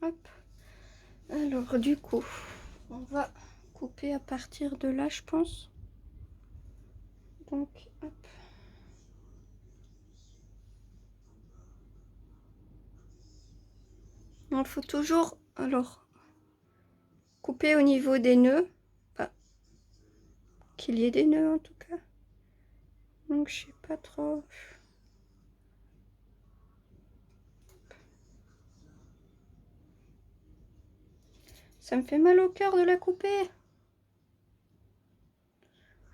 Hop. Alors du coup, on va couper à partir de là, je pense. Donc, hop. Il faut toujours, alors, couper au niveau des nœuds. Enfin, qu'il y ait des nœuds en tout cas. Donc, je sais pas trop. Ça me fait mal au cœur de la couper.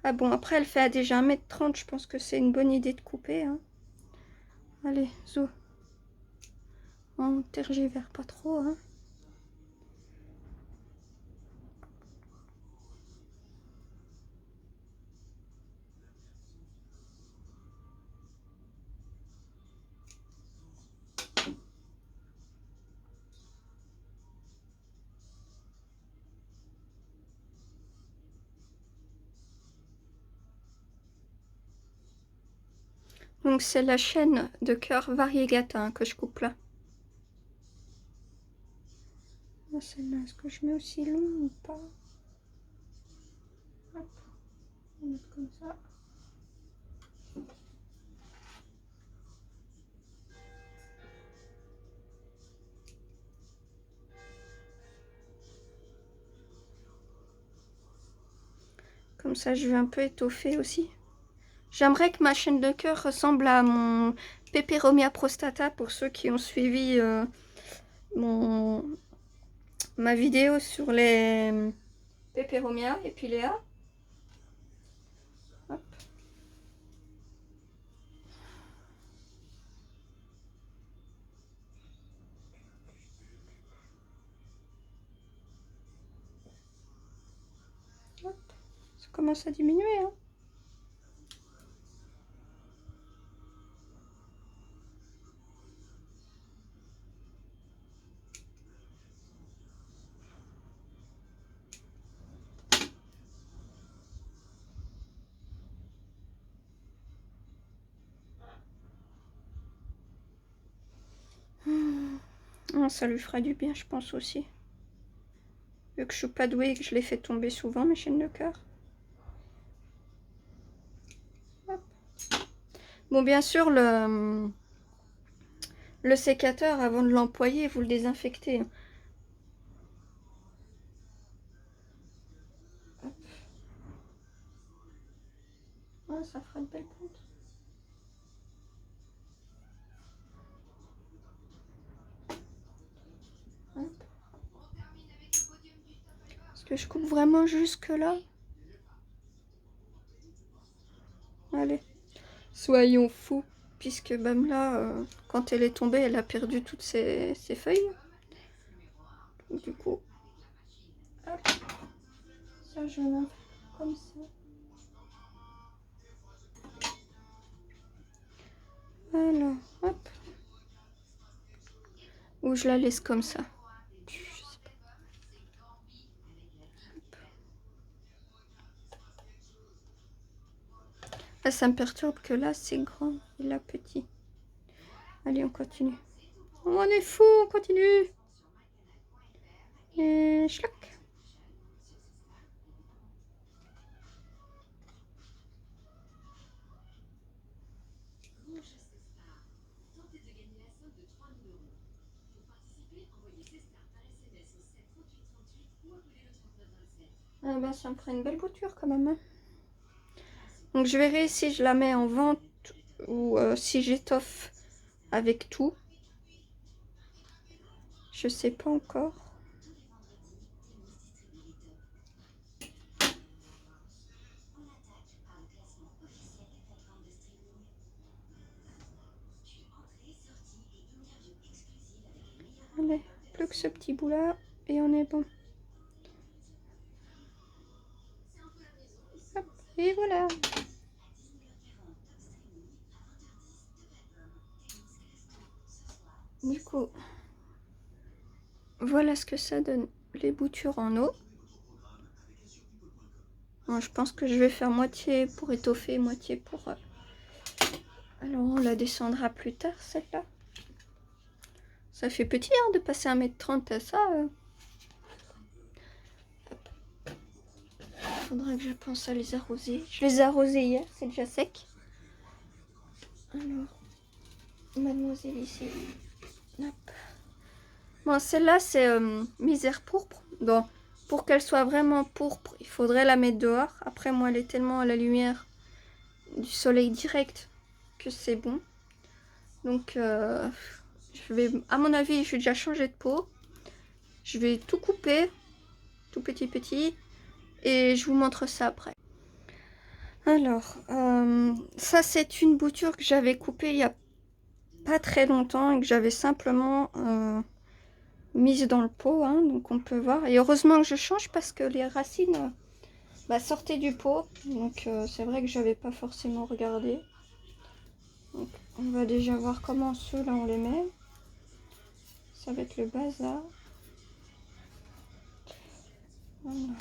Ah bon, après, elle fait déjà 1,30 m. Je pense que c'est une bonne idée de couper. Hein. Allez, zou. On tergivère pas trop. Hein. Donc, c'est la chaîne de cœur variegata hein, que je coupe là. Celle-là, est-ce que je mets aussi long ou pas? Hop, on va mettre comme ça. Comme ça, je vais un peu étoffer aussi. J'aimerais que ma chaîne de cœur ressemble à mon Peperomia prostata pour ceux qui ont suivi ma vidéo sur les Peperomia epilea. Hop. Hop. Ça commence à diminuer. Hein. Ça lui fera du bien, je pense aussi. Vu que je suis pas douée et que je les fais tomber souvent, mes chaînes de cœur. Bon, bien sûr, le sécateur, avant de l'employer, vous le désinfectez. Hop. Oh, ça fera de belles pointes. Hop. Est-ce que je coupe vraiment jusque là? Allez, soyons fous. Puisque même là, quand elle est tombée, elle a perdu toutes ses feuilles. Donc, du coup, hop. Ça, je vais mettre comme ça. Voilà, hop. Ou je la laisse comme ça. Je sais pas. Là, ça me perturbe que là, c'est grand et là, petit. Allez, on continue. On est fou, on continue. Et schlac. Ah ben, ça me ferait une belle bouture quand même. Hein. Donc je verrai si je la mets en vente ou si j'étoffe avec tout. Je sais pas encore. Allez, plus que ce petit bout là et on est bon. Hop, et voilà. Du coup, voilà ce que ça donne, les boutures en eau. Bon, je pense que je vais faire moitié pour étoffer, moitié pour... Alors, on la descendra plus tard, celle-là. Ça fait petit hein, de passer 1m30 à ça. Faudra que je pense à les arroser. Je les ai arrosés hier, c'est déjà sec. Alors, mademoiselle ici. Hop. Bon, celle-là, c'est misère pourpre. Donc, pour qu'elle soit vraiment pourpre, il faudrait la mettre dehors. Après, moi, elle est tellement à la lumière du soleil direct que c'est bon. Donc, je vais, à mon avis, je vais déjà changer de pot. Je vais tout couper, tout petit. Et je vous montre ça après. Alors, ça, c'est une bouture que j'avais coupée il y a pas très longtemps et que j'avais simplement mise dans le pot, hein, donc on peut voir. Et heureusement que je change parce que les racines sortaient du pot, donc c'est vrai que j'avais pas forcément regardé. Donc, on va déjà voir comment ceux-là on les met. Ça va être le bazar. Voilà.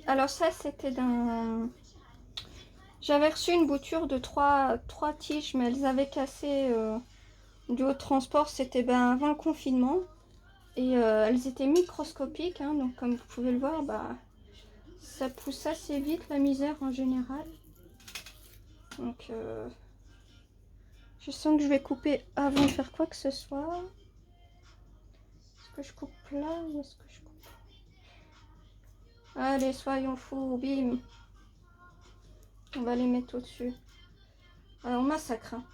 Alors ça c'était d'un... J'avais reçu une bouture de 3 tiges, mais elles avaient cassé du haut de transport. C'était avant le confinement. Et elles étaient microscopiques, hein, donc comme vous pouvez le voir, ça pousse assez vite la misère en général. Donc je sens que je vais couper avant de faire quoi que ce soit. Est-ce que je coupe là ou est-ce que je coupe... Allez, soyons fous, bim. On va les mettre au-dessus. On massacre, hein.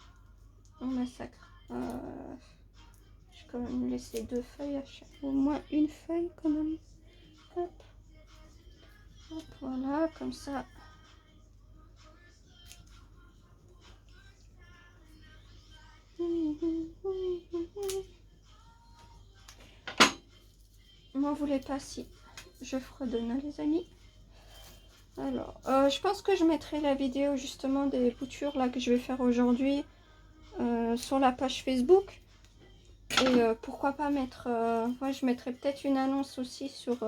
On massacre. Je vais quand même laisser 2 feuilles à chaque... Au moins une feuille quand même. Hop. Hop, voilà, comme ça. M'en voulez pas si je fredonne, hein, les amis. Alors, je pense que je mettrai la vidéo justement des boutures là que je vais faire aujourd'hui sur la page Facebook. Et pourquoi pas mettre... ouais, je mettrai peut-être une annonce aussi sur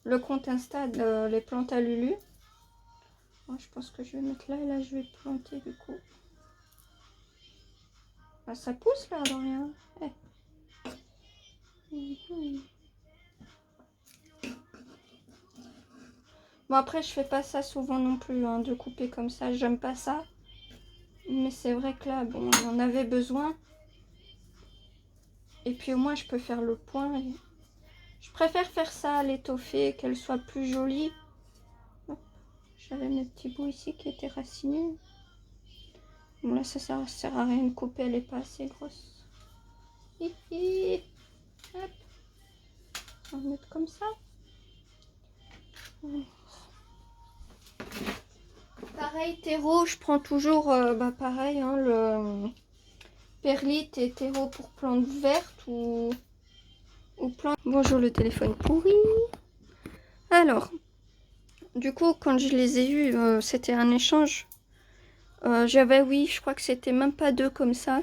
le compte Insta de les plantes à Lulu. Moi, je pense que je vais mettre là et là je vais planter du coup. Ça pousse là, dans rien. Bon, après, je fais pas ça souvent non plus, hein, de couper comme ça. J'aime pas ça. Mais c'est vrai que là, bon, on en avait besoin. Et puis au moins, je peux faire le point. Et... Je préfère faire ça à l'étoffer, qu'elle soit plus jolie. J'avais mes petits bouts ici qui étaient racinés. Bon, là, ça sert à rien de couper, elle est pas assez grosse. Hihi. Hop. On va mettre comme ça. Pareil, terreau, je prends toujours, pareil, hein, le perlite et terreau pour plantes vertes ou plantes... Bonjour, le téléphone pourri. Alors, du coup, quand je les ai eus, c'était un échange. J'avais, oui, je crois que c'était même pas 2 comme ça.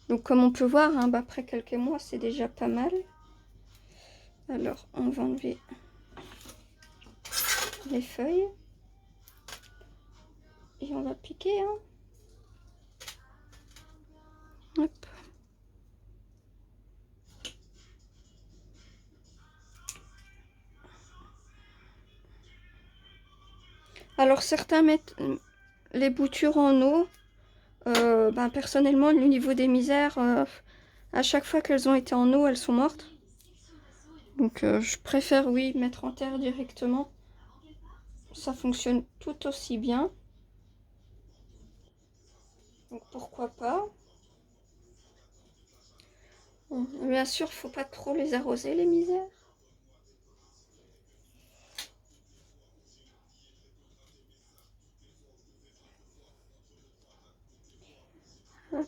Donc, comme on peut voir, hein, après quelques mois, c'est déjà pas mal. Alors, on va enlever les feuilles. Et on va piquer, hein. Hop. Alors, certains mettent les boutures en eau. Personnellement, au niveau des misères, à chaque fois qu'elles ont été en eau, elles sont mortes. Donc je préfère, oui, mettre en terre directement. Ça fonctionne tout aussi bien. Donc pourquoi pas. Bon, bien sûr, il ne faut pas trop les arroser, les misères. Hop.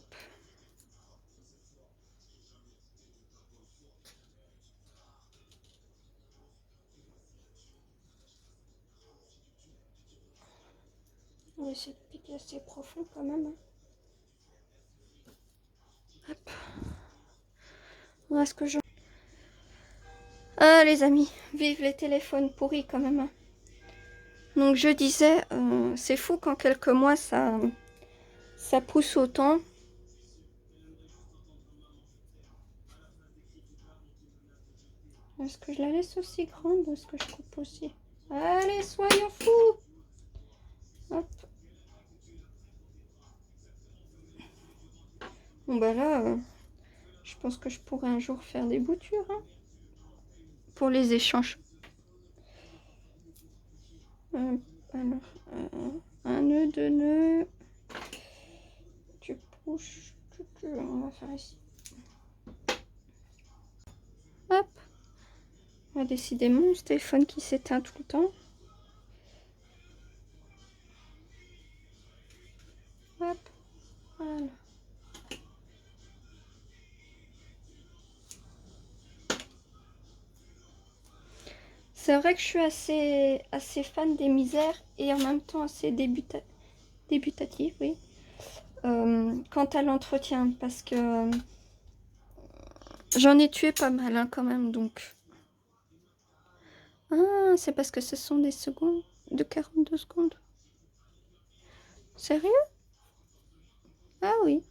On va essayer de piquer assez profond quand même, hein. Hop. Voilà ce que je... Ah les amis, vive les téléphones pourris quand même. Donc je disais, c'est fou qu'en quelques mois ça pousse autant. Est-ce que je la laisse aussi grande ou est-ce que je coupe aussi? Allez, soyons fous! Hop. Bon bah là, je pense que je pourrais un jour faire des boutures hein, pour les échanges. Alors, un nœud, deux nœuds. Tu pousses. On va faire ici. Hop. Décidément, ce téléphone qui s'éteint tout le temps. Hop. Voilà. C'est vrai que je suis assez fan des misères et en même temps assez débutative, oui. Quant à l'entretien, parce que j'en ai tué pas mal hein, quand même, donc. Ah, c'est parce que ce sont des secondes de 42 secondes. Sérieux? Ah oui.